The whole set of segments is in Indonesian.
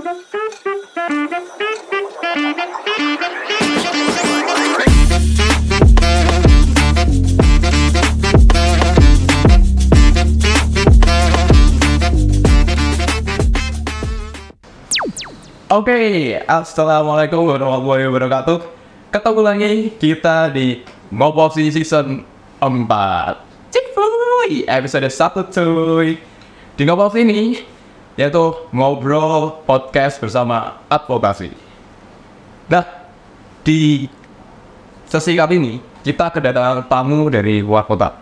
Oke, assalamualaikum warahmatullahi wabarakatuh. Ketemu lagi kita di Ngobrol Season 4. Cikfuy, episode 1 cuy. Di Ngobrol ini, yaitu ngobrol podcast bersama advokasi. Nah, di sesi kali ini, kita kedatangan tamu dari luar kota.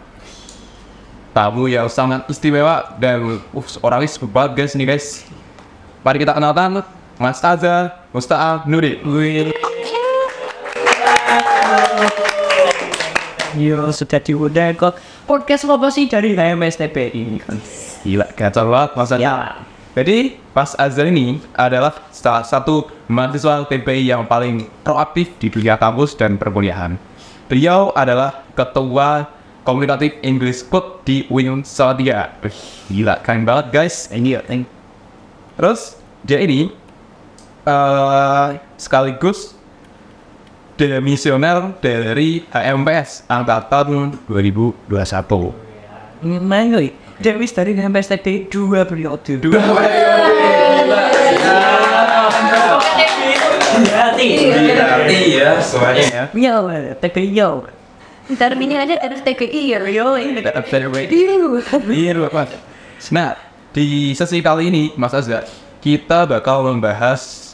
Tamu yang sangat istimewa dan orangnya super bagus nih guys. Mari kita kenalkan Mas Azza Musta'ab Nuri. Yo, sudah diundang kok podcast apa sih dari HMSTP ini kan? Gila, kacau banget Mas Azza. Ya. Jadi, Mas Azza ini adalah salah satu mahasiswa TPI yang paling proaktif di dunia kampus dan perkuliahan. Beliau adalah ketua Communicative English Club di UIN Salatiga. Gila, keren banget guys. Terus, dia ini sekaligus demisioner dari HMPS angkatan 2021. Gimana Demis dari HMSTP 2 periode. Berarti ya semuanya ya. Yo, TPI yo. Ntar ini aja terus TPI yo. Nah, di sesi kali ini Mas Azza, kita bakal membahas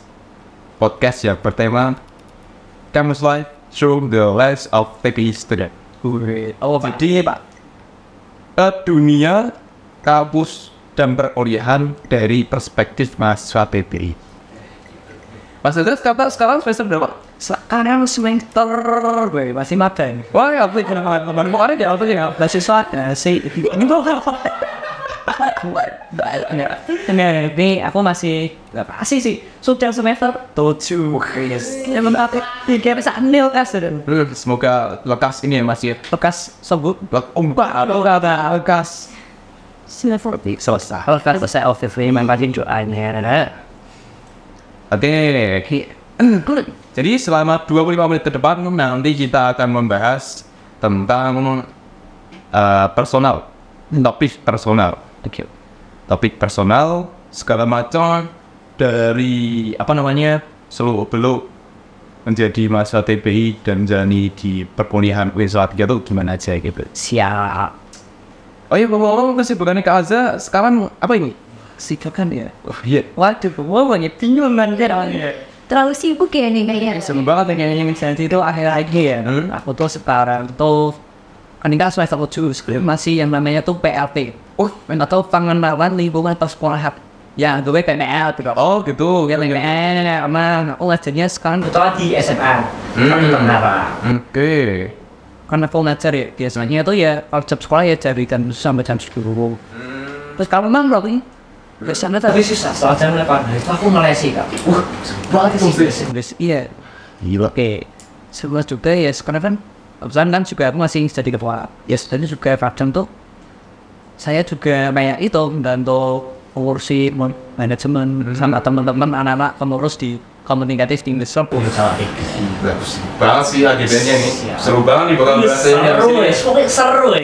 podcast yang bertema Campus Life Through the Lens of TPI Student. Jadi Pak, dunia kampus dan perkuliahan dari perspektif mahasiswa TPI. Mas Azza sekarang semester berapa? Sekarang semester masih magang. Wah, ya apa yang mau ada di apa ya? Masih sih ini ini aku masih sih sudah semester 7. Ya berarti tiga bisa nil kas. Semoga lekas ini ya Mas ya. Lekas sebut lekas selesai. Selesai officially memang doanya. Oke. Jadi selama 25 menit ke depan nanti kita akan membahas tentang personal, topik personal segala macam dari seluruh beluk menjadi mahasiswa TPI dan menjalani di perkuliahan UIN Salatiga itu gimana aja gitu. Siap. Oh iya, ngomong-ngomong kesibukannya Kak Azza sekarang apa ini? Siapkan ya. Oh iya. Waduh, banyak bingung terlalu sibuk ya nih kayaknya. Sibuk banget yang sensi itu akhir-akhir ya. Aku tuh sekarang tuh kan ini semester 7 masih yang namanya tuh PLT. Atau pengenalan lingkungan persekolahan. Ya, gue PNL gitu. Oh gitu. PNL, emang aku ngajarnya sekarang kebetulan di SMA. Oke. Karena aku ngajar ya, biasanya itu ya kalau jam sekolah ya dari jam sampai jam 10. Terus kamu memang berapa ini? Biasanya tapi susah, soalnya aku ngelesi kak. Banget itu Inggris, iya. Gila. Oke, sebuah juga ya sekarang kan kebetulan kan juga aku masih jadi ketua. Ya dan juga kadang tuh saya juga banyak itu dan tuh ngurusi manajemen sama teman-teman anak-anak pengurus di Communicative English Club. Banget sih agendanya nih. Seru banget nih bakal bahasanya. Seru.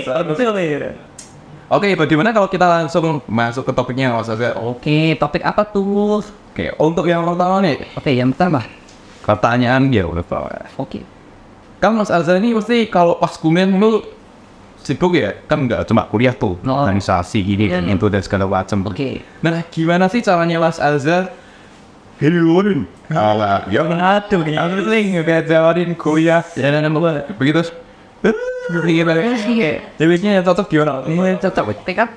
Oke, bagaimana kalau kita langsung masuk ke topiknya Mas Azza? Oke, topik apa tuh? Oke, untuk yang pertama nih. Oke, yang pertama. Pertanyaan dia udah tahu. Oke. Kan Mas Azza ini pasti kalau pas kuliah lu sibuk ya, kan nggak cuma kuliah tuh, organisasi gini, itu dan segala macam. Oke. Nah, gimana sih caranya Mas Azza hilangin? Ya Aduh, ngajarin kuliah, begitu. Jawabnya yang cocok gimana? Cocok, kan?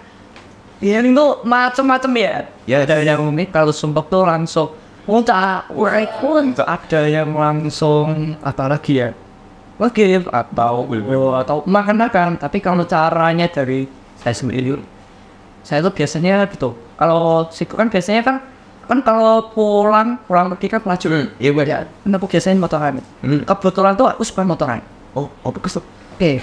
Ya itu macam-macam ya. Ya ada yang unik kalau sumpah tuh langsung ada yang langsung apa lagi ya? Game atau makan. Tapi kalau caranya dari saya sendiri, saya tuh biasanya gitu. Kalau siku kan biasanya kan kalau pulang pergi kan laju. Iya ya. Aku biasanya motoran. Kebetulan tuh aku suka motoran. Oke,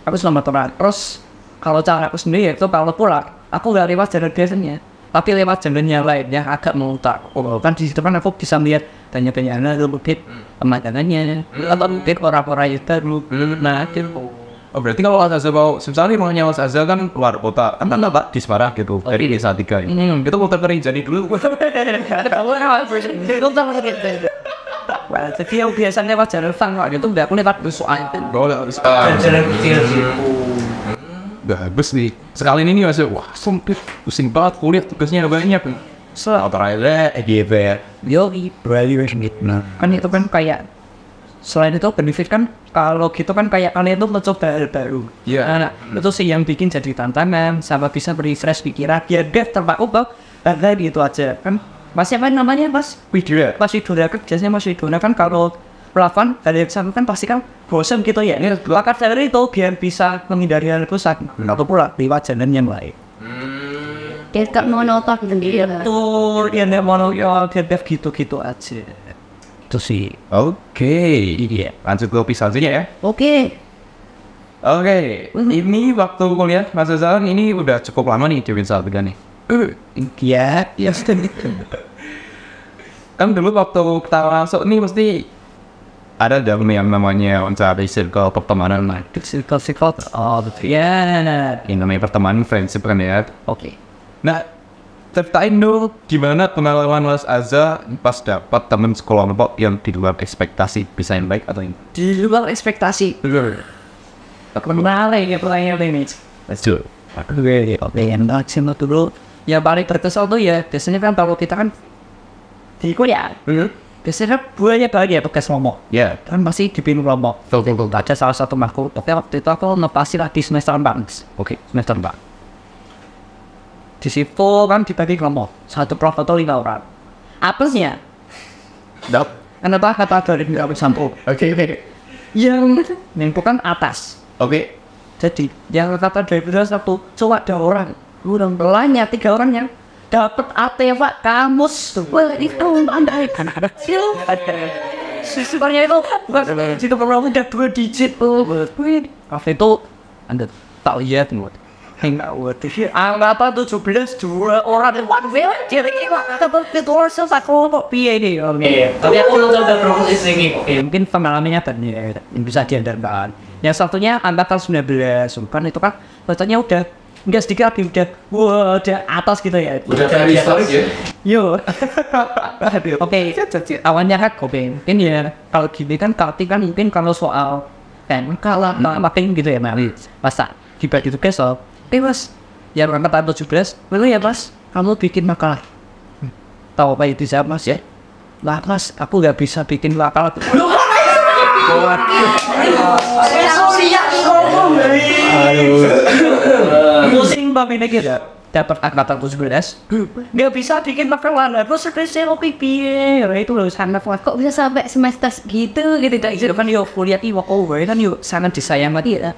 aku suka motoran. Terus kalau cara aku sendiri itu kalau pulang, aku nggak lewat jalan biasanya. tapi lewat jalan yang lainnya agak memutar. Oh, kan di situ kan aku bisa melihat tanya-tanya lebih pemandangannya, atau mungkin orang-orang yang baru. Nah, itu. Oh berarti kalau Mas Azza mau, misalnya rumahnya Mas Azza kan luar kota, kan Pak di Semarang gitu, dari desa 3 ya. Itu muter ke Rinjani dulu. Jadi yang biasanya lewat jalan tangga gitu, udah aku lewat bus aja. Jalan kecil gitu. Bagus nih. Sekali ini Mas, wah sumpit, pusing banget kuliah tugasnya banyak. Autoride, gitu ya. Yoi, kan itu kan kayak selain itu benefit kan kalau gitu kan kayak kalian itu mencoba hal baru. Iya. Nah, itu sih yang bikin jadi tantangan sama bisa refresh pikiran biar dia terpaku bahwa gitu aja kan. Mas siapa namanya Mas Widra. Mas Widra kan biasanya Mas Widra kan kalau melakukan dari sana kan pasti kan bosan gitu ya. Maka dari itu biar bisa menghindari hal bosan atau pula lewat jalan yang lain. Dia gak monoton sendiri. Tuh, dia monoton dia gitu-gitu aja. Itu sih. Oke. Iya. Lanjut ke pisaunya ya. Oke. Oke. Ini waktu kuliah Mas Azza ini udah cukup lama nih di Winsal 3 nih. Iya. Kan dulu waktu pertama masuk nih mesti ada dong yang namanya mencari circle pertemanan. Circle. Oh, betul. Ya. Ini namanya pertemanan friendship kan ya. Oke. Nah, ceritain dong gimana pengalaman Mas Azza pas dapat teman sekelompok yang di luar ekspektasi, bisa yang baik atau ini? Di luar ekspektasi. Menarik ya pertanyaan ini. Let's do it. Oke, enak sih dulu. Ya paling berkesan tuh ya, biasanya kan kalau kita kan di kuliah, biasanya kan banyak tugas kelompok. Ya. Kan pasti dibikin kelompok. Betul. Ada salah satu makhluk, tapi waktu itu aku ngepasi lah di semester 4. Oke. Semester 4. Di situ kan dibagi kelompok, satu kelompok atau 5 orang. Apesnya, Dap. kenapa kata dari nggak sampo? Oke. Yang menentukan atas. Oke. Jadi yang kata dari satu cuma ada orang, kurang belanya 3 orang yang dapat artefak kamus tuh. Wah itu andai kan ada skill. Sebenarnya itu situ program udah 2 digit tuh. Kafe itu anda tak lihat buat. Enggak worth it. Angkatan 17 2 orang dan one way. Jadi kita terus aku kok piye nih. Oke. Tapi aku nonton proses ini. Oke, mungkin pengalamannya banyak yang bisa diandalkan. Yang satunya angkatan 19, kan itu kan bacanya udah enggak sedikit udah wah udah atas gitu ya. Udah dari historik ya? Yo. Oke, awalnya kan mungkin ya kalau gini kan mungkin kalau soal kan kalau makin gitu ya masa dibagi tugas soal Mas, yang angkatan 17, dulu ya Mas, kamu bikin makalah. Tahu apa itu siapa Mas ya? Lah Mas, aku nggak bisa bikin makalah. Pusing banget ini kita dapat angkatan 17, nggak bisa bikin makalah. Terus saya mau pipi, itu loh sangat kuat. Kok bisa sampai semester segitu gitu? Itu kan yuk kuliah di walkover kan yuk sangat disayang lagi ya.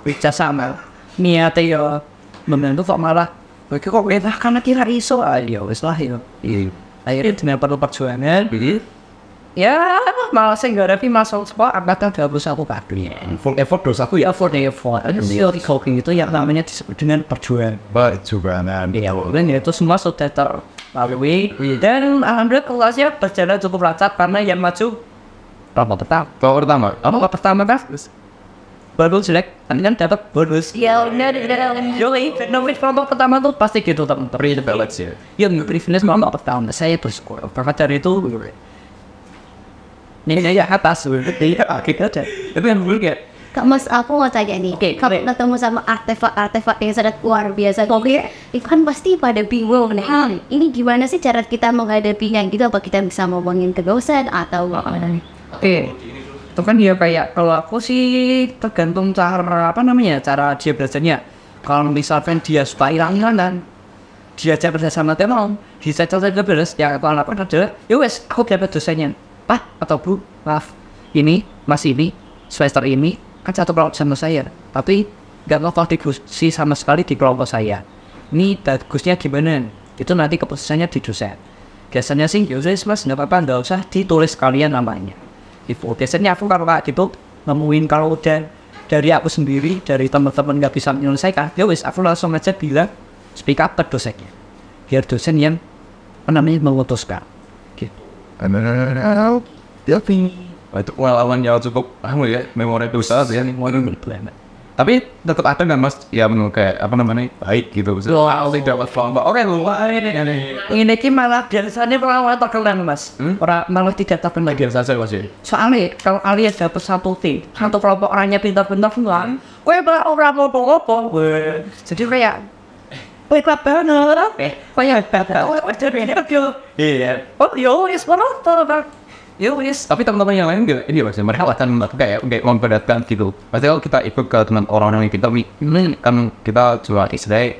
Bisa sama. Niatnya ya membantu kok malah kok kita karena kira iso aja wes lah ya akhirnya dengan perlu perjuangan ya malah saya nggak rapi masuk sekolah angkatan 21 kali Full effort 21 ya? effort teori cooking itu yang namanya disebut dengan perjuangan ya dan itu semua sudah terlalui dan alhamdulillah kelasnya berjalan cukup lancar karena yang maju kelompok pertama kan baru jelek, nanti kan dapat bonus. Ya udah. Yoi, nomor kelompok pertama tuh pasti gitu teman-teman. Privilege ya? Yang privilege kelompok pertama, saya bersyukur. Berkat dari itu, ini ya atas, akhirnya itu yang dulu kayak. Kak Mas, aku mau tanya nih, kalau ketemu sama artefak yang sangat luar biasa, itu kan pasti pada bingung nih. Ini gimana sih cara kita menghadapinya gitu? Apa kita bisa ngomongin ke dosen atau gimana? Itu kan ya kayak kalau aku sih tergantung cara cara dia belajarnya. Kalau misalkan dia suka hilang-hilang dan diajak belajar sama teman, bisa saja beres. Yang aku lakukan adalah, ya wes, aku dapat dosennya. Pak atau Bu, maaf, ini Mas ini semester ini kan satu kelompok sama saya, tapi nggak mau kontribusi sama sekali di kelompok saya. Ini bagusnya gimana? Itu nanti keputusannya di dosen. Biasanya sih, ya wes Mas, nggak apa-apa, nggak usah ditulis kalian namanya. Biasanya aku kalau kayak gitu nemuin kalau udah dari aku sendiri, dari teman-teman nggak bisa menyelesaikan, ya wis aku langsung aja bilang speak up ke dosennya biar dosen yang memutuskan gitu. Itu pengalaman yang cukup ya, memori besar ya nih. Tapi tetap ada nggak mas ya menurut kayak baik gitu. Tidak masalah. Oke lu Ini malah biasanya malah terkenal mas. Orang malah tidak terkenal. biasa saja mas ya. Soalnya kalau alias dapat satu tim, satu kelompok orangnya pintar-pintar semua, malah orang ngopo-ngopo. Jadi kayak klub banget. Kayak Iya. Is mana Yowis. Tapi teman-teman yang lain gak, ini mas, mereka akan kayak memberatkan gitu. Pasti kalau kita ikut ke teman orang-orang yang kita kan kita cuma istilahnya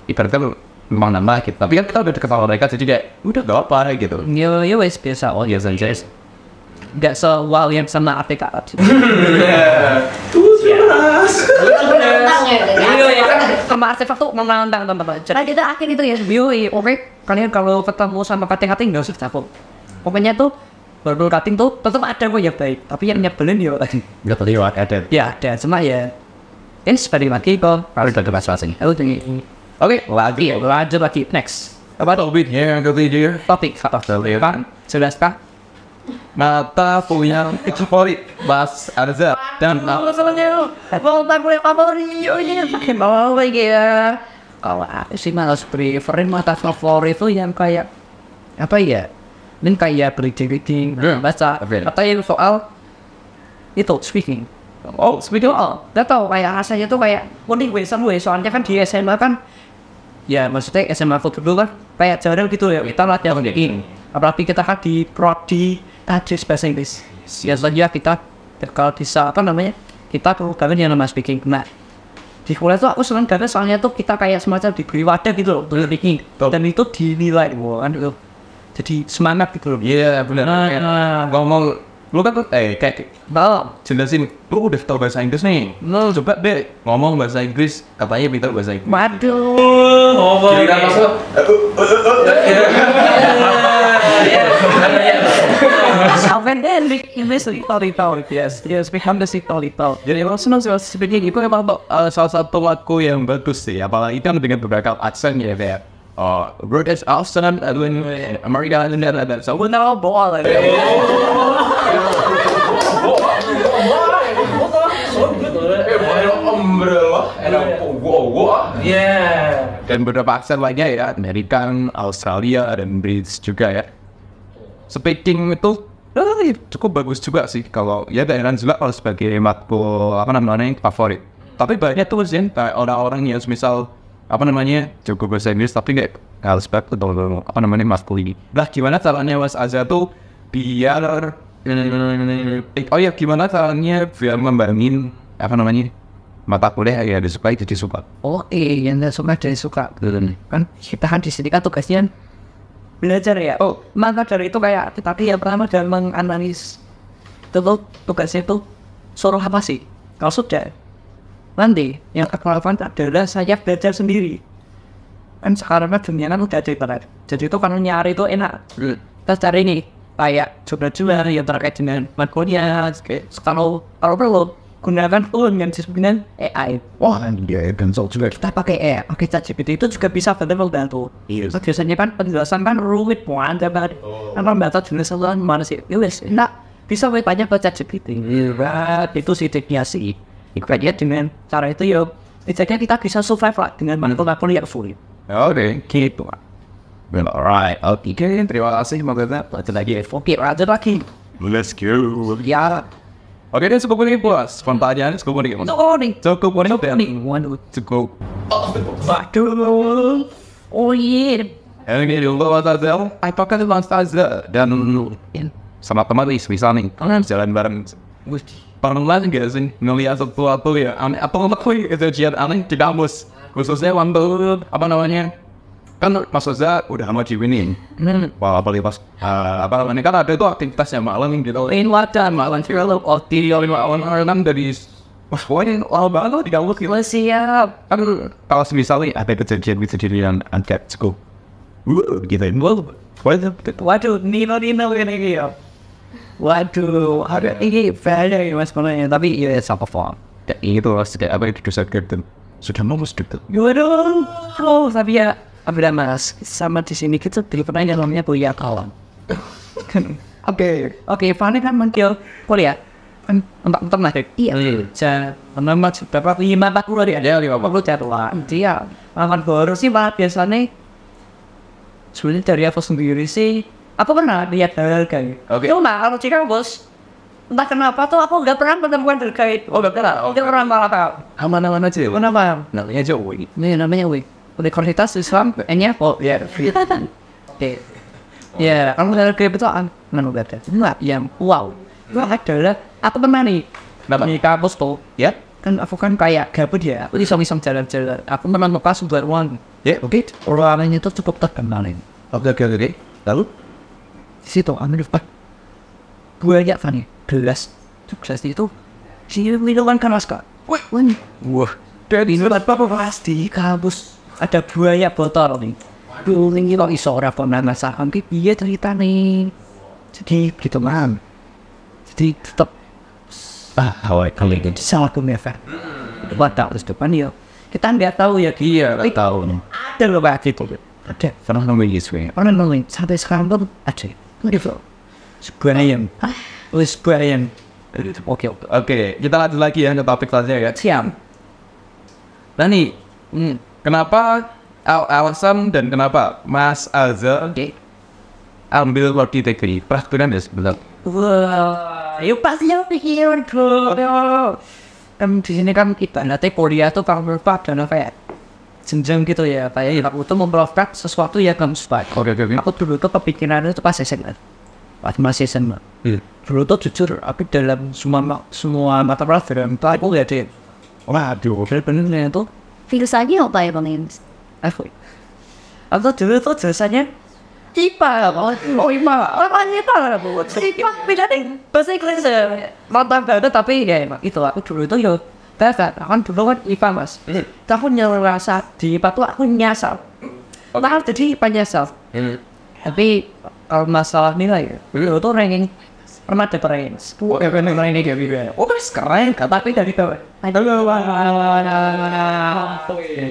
ibaratnya memang nambah gitu. Tapi kan kita udah deket sama mereka jadi kayak udah gak apa gitu. Yowis biasa. Oh ya saja. Gak se-wow yang sama APK. Iya kan sama artefak tuh menantang teman-teman. Nah kita akhir itu ya. Oke. Kalian kalau ketemu sama kating-kating nggak usah takut. Pokoknya tuh baru cutting tuh tetap ada kok ya baik, tapi yang nyebelin ya Gak terlihat ada. ya ada cuma ya ini seperti lagi kok kalau udah kebas rasanya. Oke, lanjut lagi next. Apa topiknya yang ketiga? Topik kan sudah kah? Mata punya favorit Mas Arza dan kalau aku sih malah preferin mata favorit itu yang kayak apa ya? Dan kayak reading, baca, atau yang soal itu speaking. Speaking gak tau kayak rasanya tuh kayak mending soalnya kan di SMA kan ya maksudnya SMA foto dulu kan kayak jarang gitu ya kita latihan speaking. Apalagi kita kan di prodi tajis bahasa Inggris. Ya saja kita kalau bisa kita programin yang namanya speaking. Nah di kuliah tuh aku senang karena soalnya tuh kita kayak semacam diberi wadah gitu loh untuk speaking dan itu dinilai kan gitu. Jadi semangat gitu loh. Iya benar. Ngomong lu kan kayak jelasin lu udah tahu bahasa Inggris nih. Lu coba deh ngomong bahasa Inggris katanya pintar bahasa Inggris. Waduh. Ngomong masuk. Alvin dan English storytelling. Yes, become the storytelling. Jadi emang senang sih speaking itu emang salah satu lagu yang bagus sih. Apalagi kan dengan beberapa aksen ya kayak British accent, America and that. So we know ball. Dan beberapa aksen lainnya ya, American, Australia dan British juga ya. Speaking itu cukup bagus juga sih kalau ya daerah juga kalau sebagai matkul favorit. Tapi banyak tuh sih orang-orang yang misal cukup bahasa Inggris tapi nggak harus baku atau matkul ini. Nah gimana caranya Mas Azza tuh biar gimana caranya biar membangun mata kuliah ya disukai jadi suka. Yang nggak suka jadi suka. Kan kita kan di sini kan tugasnya belajar ya. Maka dari itu kayak tadi yang pertama dalam menganalisis itu tugasnya itu suruh apa sih? Kalau sudah nanti yang akan lakukan adalah saya belajar sendiri. Kan sekarang dunia kan udah ada internet. Jadi itu kalau nyari itu enak. Kita cari nih kayak jurnal-jurnal yang terkait dengan matkulnya. Kalau perlu gunakan tool yang disebutkan AI. Wah, dia consult juga. Kita pakai AI, pakai ChatGPT itu juga bisa membantu. Iya. Biasanya kan penjelasan kan rumit banget banget. Kan baca penjelasan mana sih? Bisa banyak baca ChatGPT. Itu sih tekniknya sih. Ikutnya dengan cara itu ya, jadi kita bisa survive lah dengan matkul yang sulit. Oke, gitu. Well, alright. Oke, terima kasih. Makanya lanjut lagi. Oke, lanjut lagi. Let's go. Ya. Oke, dan cukup ini bos. Pertanyaan cukup ini. Cukup ini. Cukup. Waduh. Oh iya. Ini dulu Mas Azza. Apakah itu Mas Azza dan sama teman bisa nih jalan bareng. Pernah nggak sih ngelihat sesuatu ya aneh atau ngelakuin kejadian aneh di kampus khususnya waktu kan Mas Azza udah sama Jiwin nih. Apalagi pas kan ada itu aktivitasnya malam gitu. Wadah malam film orang dari pokoknya lama banget di kampus gitu. Siap. Kan kalau misalnya ada kejadian angkat cukup gitu. Waduh, Nino ini ya. Waduh, ini banyak ya mas sebenarnya, tapi ya sama form. Itu sudah apa itu dosa gitu. Sudah mau gitu. Waduh, tapi ya Apabila mas sama di sini kita pernah yang namanya kuliah kawan. Oke, Fanny kan manggil kuliah. Kan entah lah deh. Iya. Nama berapa 50 dia ada 50 jadwal. Dia makan baru sih malah biasanya. Sebenarnya dari aku sendiri sih, aku pernah lihat harga. Cuma kalau jika bos, entah kenapa tuh aku nggak pernah menemukan harga itu. Nggak pernah. Nggak pernah malah tahu. Aman-aman aja. Kenapa? Namanya Joey. Ini namanya Wi. Universitas Islam, N-nya kok ya. Oke. Ya, kalau dari kebetulan, mana ada? Enggak, yang wow. Itu adalah aku pernah nih. Di kampus tuh, Ya? kan aku kan kayak gabut ya. Aku iseng-iseng jalan-jalan. Aku pernah lepas buat uang. Ya, oke. Orangnya itu cukup terkenal ini. Oke. Lalu? Di situ, ambil depan. Banyak Fanny, gelas. Sukses itu. Si minuman keras kak. Wah. Dari minuman apa pasti kampus. Ada banyak botol nih. Ini kok iso ora pernah masakan ki piye ceritane. Jadi gitu man. Jadi tetap Kali ini. sangat kumefek. Wadah terus depan ya. Kita nggak tahu ya Iya, nggak tahu. ada loh Pak gitu. Ada. Pernah nemuin Yusuf. Orang ngomong sampai sekarang pun ada. Gitu. Sebuah yang. Oke. Oke, kita lanjut lagi ya ke topik selanjutnya ya. Siap. Nah nih, kenapa alasan dan kenapa Mas Azhar Oke. ambil prodi TKI? Perhatikan ya sebentar. Wah, yuk pastinya pikiran bro. Kan di sini kan kita nanti kuliah tuh kalau berapa dan kayak jenjang gitu ya. Kayak ya aku tuh memperolehkan sesuatu yang kamu suka. Oke. Aku dulu tuh kepikirannya tuh pas SMA. Pas masih SMA. Dulu tuh jujur, aku dalam semua mata pelajaran tuh aku lihat deh. Waduh. Bener-bener tuh Filosofinya apa ya Bang Ems? aku dulu tuh jasanya IPA, IPA, orang IPA lah bu. IPA beda nih, bahasa Inggris ya. Mantan banget tapi ya emang itu aku dulu itu ya bakat. Aku dulu kan IPA mas. Aku ngerasa di IPA tuh aku nyasar. Nah jadi IPA nyasar. Tapi kalau masalah nilai, dulu tuh ranking pernah ada ranking. Ranking kayak gitu. Oh keren, tapi dari bawah.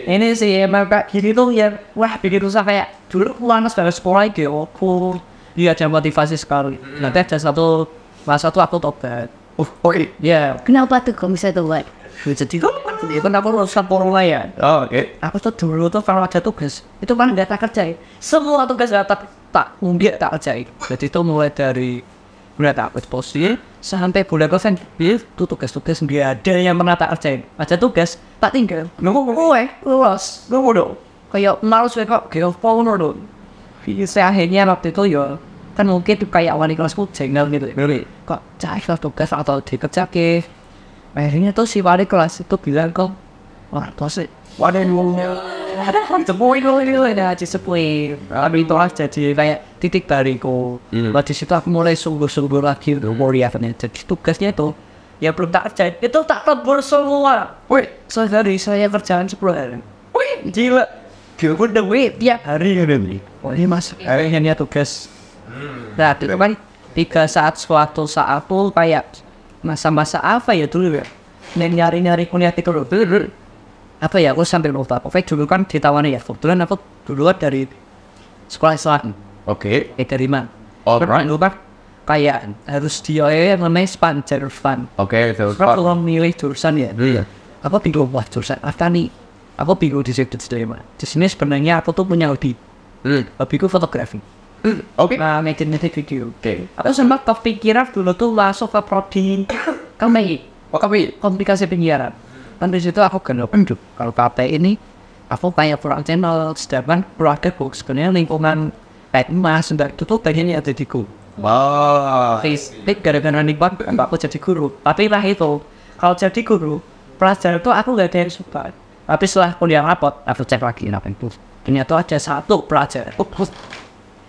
Ini sih emang kayak gini tuh ya, wah bikin susah kayak dulu panas dari sekolah gitu, aku dia ada motivasi sekali. Nanti ada satu masa tuh aku tobat. Ya, Kenapa tuh kok bisa tobat? jadi kan aku lulusan formula ya. Oke. Aku tuh dulu tuh kalau ada tugas itu kan nggak tak kerjain. Semua tugas tak mungkin tak kerjain. Jadi itu mulai dari mulai tak eksposisi sampai bulan kosen itu tugas-tugas nggak ada yang pernah tak kerjain. Ada tugas tak tinggal. Nunggu lulus dong. Kayak malas kok kayak phone dong. Saya akhirnya waktu itu ya kan mungkin kayak wali kelasku jengkel gitu. Kok cahaya tugas atau dikerjakan. Akhirnya tuh si wali kelas itu bilang kok wah tuh sepuin ada sepuin itu lah jadi kayak titik bariku. Nah di situ aku mulai sungguh-sungguh lagi jadi tugasnya itu ya belum tak kerjain itu tak tebur semua. Dari saya kerjaan 10 hari. Gila dia pun udah tiap hari ini. Ini mas akhirnya tugas. Nah itu kan 3 saat suatu saat tuh kayak masa-masa apa ya dulu ya nyari-nyari kuliah itu dulu apa ya aku sambil lupa. Pokoknya dulu kan ditawani ya kebetulan aku dulu kan dari sekolah Islam. Oke. Dari mana? Alright. Lupa kayak harus dia yang namanya Jervan. Oke, itu. Kalau milih jurusan ya apa bingung wah jurusan apa nih aku bingung di situ di sini sebenarnya aku tuh punya hobi hobiku fotografi. Oke. Nah, ngedit video. Aku sempat kepikiran dulu tuh masuk ke prodi komunikasi penyiaran. Kan di situ aku kenal kalau KP ini aku kayak kurang channel, sedangkan keluarga books sebenarnya lingkungan kayak emas dan itu tuh pengennya ada di guru. Wow. Facebook gara-gara nikmat aku jadi guru. Tapi lah itu kalau jadi guru pelajaran itu aku gak ada yang suka. Tapi setelah kuliah rapot aku cek lagi apa itu. Ternyata ada satu pelajaran.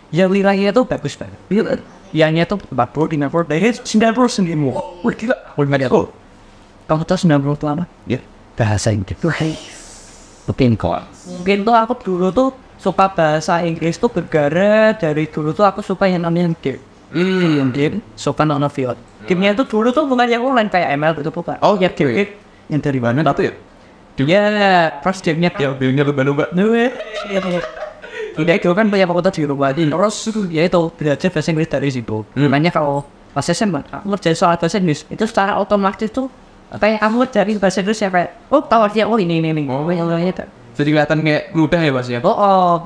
Yang wilayahnya tuh bagus banget. Yang itu 40, 50, dari 90 sendiri. Wah gila. Kamu tahu 90 itu apa? Ya. Bahasa Inggris. Mungkin tuh aku dulu tuh suka bahasa Inggris tuh bergara dari dulu tuh aku suka yang namanya game. Game. Suka nonton film. Game-nya tuh dulu tuh bukan yang online kayak ML gitu bukan. Oh ya game. Yang dari mana? Satu ya? Ya, first game-nya. Ya, bilangnya lumba-lumba. Udah itu kan punya fakultas di rumah ini. Terus ya itu belajar bahasa Inggris dari situ. Makanya kalau pas SMA aku ngerjain soal bahasa Inggris itu secara otomatis tuh kayak aku cari bahasa Inggris ya kayak tahu artinya ini. Yang lainnya. Jadi kelihatan kayak mudah ya Mas ya.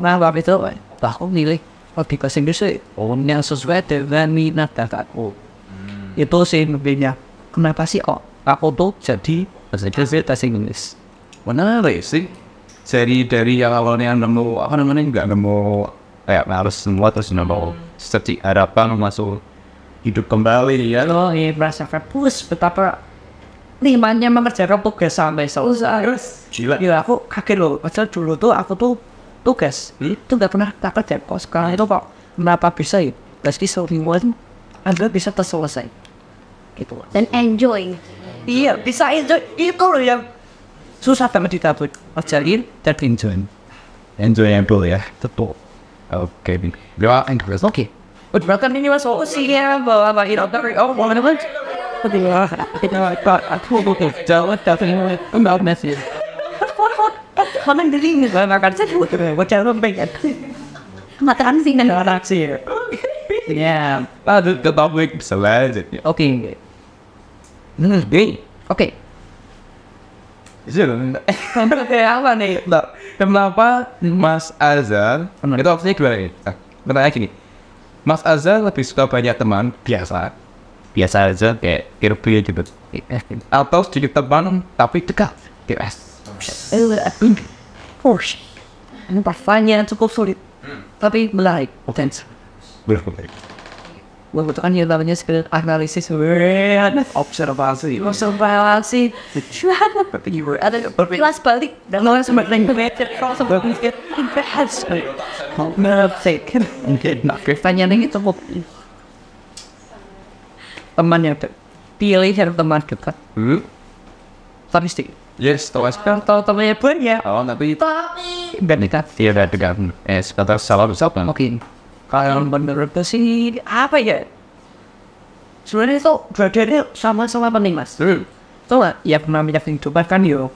Nah waktu itu aku milih di bahasa Inggris sih yang sesuai dengan minat bakatku. Itu sih lebihnya. Kenapa sih aku tuh jadi bahasa Inggris? Menarik sih. Jadi dari yang awalnya nemu nggak nemu kayak harus semua terus nemu seperti harapan masuk hidup kembali ya. Ini merasakan betapa rimanya mengerjakan tugas sampai selesai. Gila aku kaget loh. Padahal dulu tuh aku tuh tugas itu nggak pernah tak kerja kok. Sekarang itu kok kenapa bisa ya? Pasti semua itu Anda bisa terselesai. Gitu. Dan enjoy. Iya bisa enjoy itu loh yang susah banget didapat. Kerjain dan Enjoyable ya. Betul. Oke. Berapa Inggris? Oke. Udah kan ini masuk usia bahwa mau mana? Aku jawab tapi enggak message. Kamu dari ini makan saya jangan pengen. Mataan sih dan anak sih. Ya. Aduh, topik selanjutnya. Oke. Oke. Kayak apa nih? Kenapa Mas Azhar itu opsinya gimana nih? Pertanyaan gini, Mas Azhar lebih suka banyak teman biasa aja kayak kirby gitu, atau sedikit teman tapi dekat GS? Ini pertanyaan cukup sulit, tapi menarik. Menarik. Membutuhkan yang namanya skill analisis, observasi. Kelas balik dan lo sebenarnya pertanyaan ini cukup. Teman yang pilih yang teman dekat. Statistik. Yes, tahu temannya banyak. Tapi nggak dekat. tidak dekat. Sekitar salah besar kan? Oke. Kalau menurut sih apa ya? Sebenarnya itu dua-duanya sama-sama penting mas. Tuh nggak? Ya namanya kehidupan kan yo.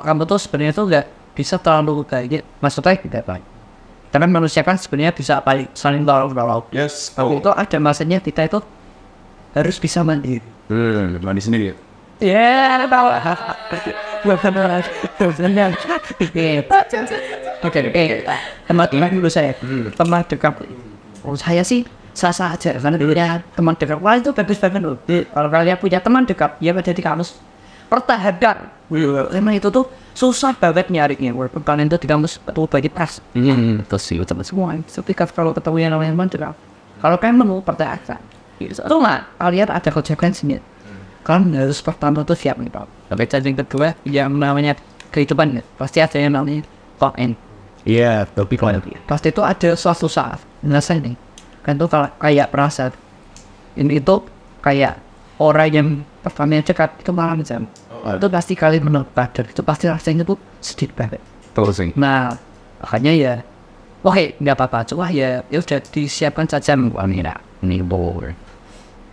Kamu tuh sebenarnya tuh nggak bisa terlalu baik. Maksudnya tidak baik. Karena manusia kan sebenarnya bisa baik saling tolong. Yes. Itu ada masanya kita itu harus bisa mandiri. Mandi sendiri. Ya, tahu. Oke. Teman dulu saya. Teman dekat. Saya sih sah-sah aja karena dulunya teman dekat. Wah itu bagus banget loh. Kalau kalian punya teman dekat, ya jadi kamus pertahanan. Emang itu tuh susah banget nyarinya. Walaupun kalian itu di kamus betul bagi pas. Terus sih teman semua. Tapi kalau ketemu yang namanya teman dekat, kalau kalian mau pertahanan, itu nggak kalian ada konsekuensinya. Kan harus pertama tuh siap nih Pak. Tapi yang kedua yang namanya kehidupan pasti ada yang namanya end. Iya, tapi kalau pasti itu ada suatu saat ngerasain nih. Kan tuh kalau kayak perasaan ini itu kayak orang yang pertama yang dekat itu malah macam itu pasti kalian menurut dan itu pasti rasanya tuh sedih banget. Terus sih. Nah makanya ya oke nggak apa-apa cuma ya udah disiapkan saja wanita ini boleh.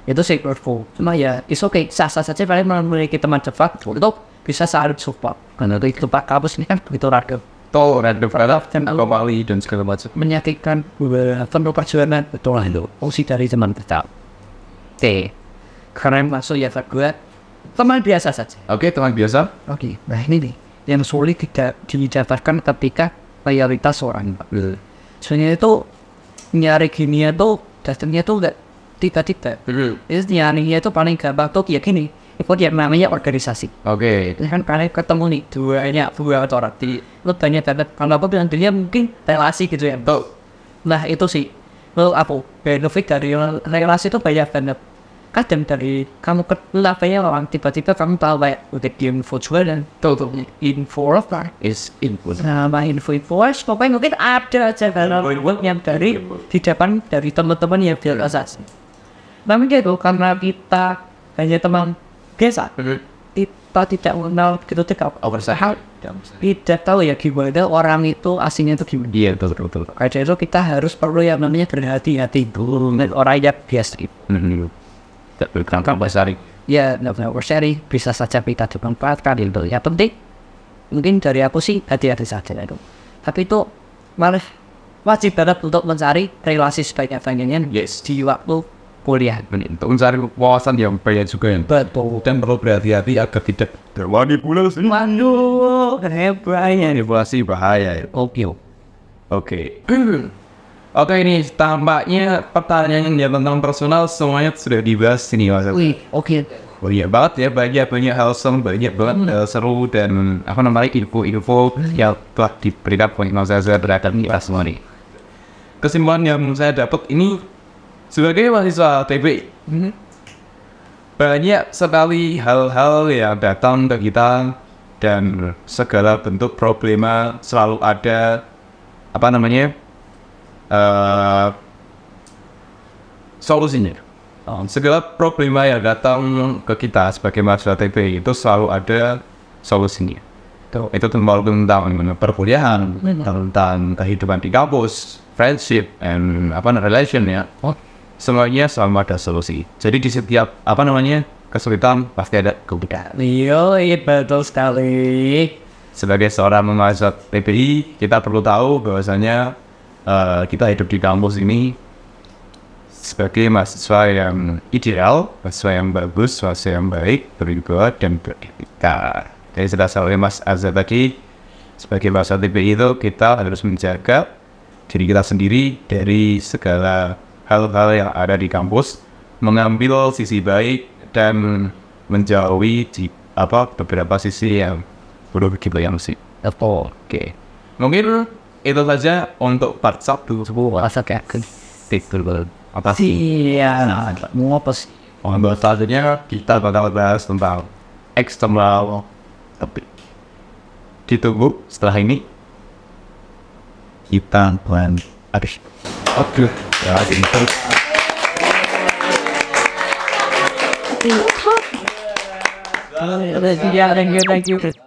Itu sih menurutku. Cuma ya, it's okay. Sah-sah saja kalian memiliki teman dekat itu bisa saling support. Karena itu tempat kampus ini kan begitu ragam. Random dan anomali dan segala macam. Menyakitkan penuh perjuangan betul lah itu. Fungsi dari teman dekat. Oke. Karena masuk ya gue teman biasa saja. Oke, teman biasa. Oke. Nah ini nih yang sulit tidak didapatkan ketika mayoritas orang. Sebenarnya itu nyari gini itu dasarnya itu enggak tiba-tiba. Itu nyarinya itu paling gampang tuh ya gini. Itu yang namanya organisasi. Oke. Kan kalian ketemu nih dua orang di lu tanya kalau apa bilang dia mungkin relasi gitu ya. Nah itu sih lu apa benefit dari relasi itu banyak banget. Kadang dari kamu kenalnya orang tiba-tiba kamu tahu kayak udah di info juga dan info apa Is info. nama info pokoknya mungkin ada aja yang dari di depan dari teman-teman yang biasa. Namun gitu karena kita hanya teman biasa, kita tidak mengenal gitu dekat. Tidak tahu ya gimana orang itu aslinya itu gimana. Iya betul. Karena itu kita harus perlu yang namanya berhati-hati dulu dengan orang yang biasa. Tidak berkangkang besar. Ya, tidak berseri bisa saja kita dimanfaatkan itu. Yang penting mungkin dari aku sih hati-hati saja itu. Tapi itu malah wajib banget untuk mencari relasi sebanyak-banyaknya Yes. di waktu kuliah. Untuk mencari wawasan yang banyak juga ya. Betul. Dan perlu berhati-hati agar tidak termanipulasi. Waduh, hebatnya. Manipulasi bahaya ya. Oke. Oke. Oke, ini tampaknya pertanyaan yang tentang personal semuanya sudah dibahas ini Mas. Wih, oke. Banyak banget ya, banyak hal seru, banyak banget hal seru dan apa namanya info-info yang telah diberikan oleh Mas Azhar terhadap kita semua nih. Kesimpulan yang saya dapat ini sebagai mahasiswa TBI, banyak sekali hal-hal yang datang ke kita dan segala bentuk problema selalu ada apa namanya solusinya. Segala problema yang datang ke kita sebagai mahasiswa TBI itu selalu ada solusinya. Itu tentang perkuliahan, tentang kehidupan di kampus, friendship, and relation ya. Semuanya selalu ada solusi. Jadi di setiap kesulitan pasti ada kemudahan. Iya, betul sekali. Sebagai seorang mahasiswa TBI, kita perlu tahu bahwasanya kita hidup di kampus ini sebagai mahasiswa yang ideal, mahasiswa yang bagus, mahasiswa yang baik, berwibawa dan beretika. Jadi sudah oleh Mas Azhar tadi, sebagai mahasiswa TBI itu kita harus menjaga diri kita sendiri dari segala hal-hal yang ada di kampus, mengambil sisi baik dan menjauhi beberapa sisi yang buruk gitu yang sih. Oke. Mungkin itu saja untuk part 1 sebuah titel apa sih? Iya, mau apa sih? Selanjutnya kita bakal bahas tentang eksternal tapi ditunggu setelah ini kita plan Oke. Ya, thank you.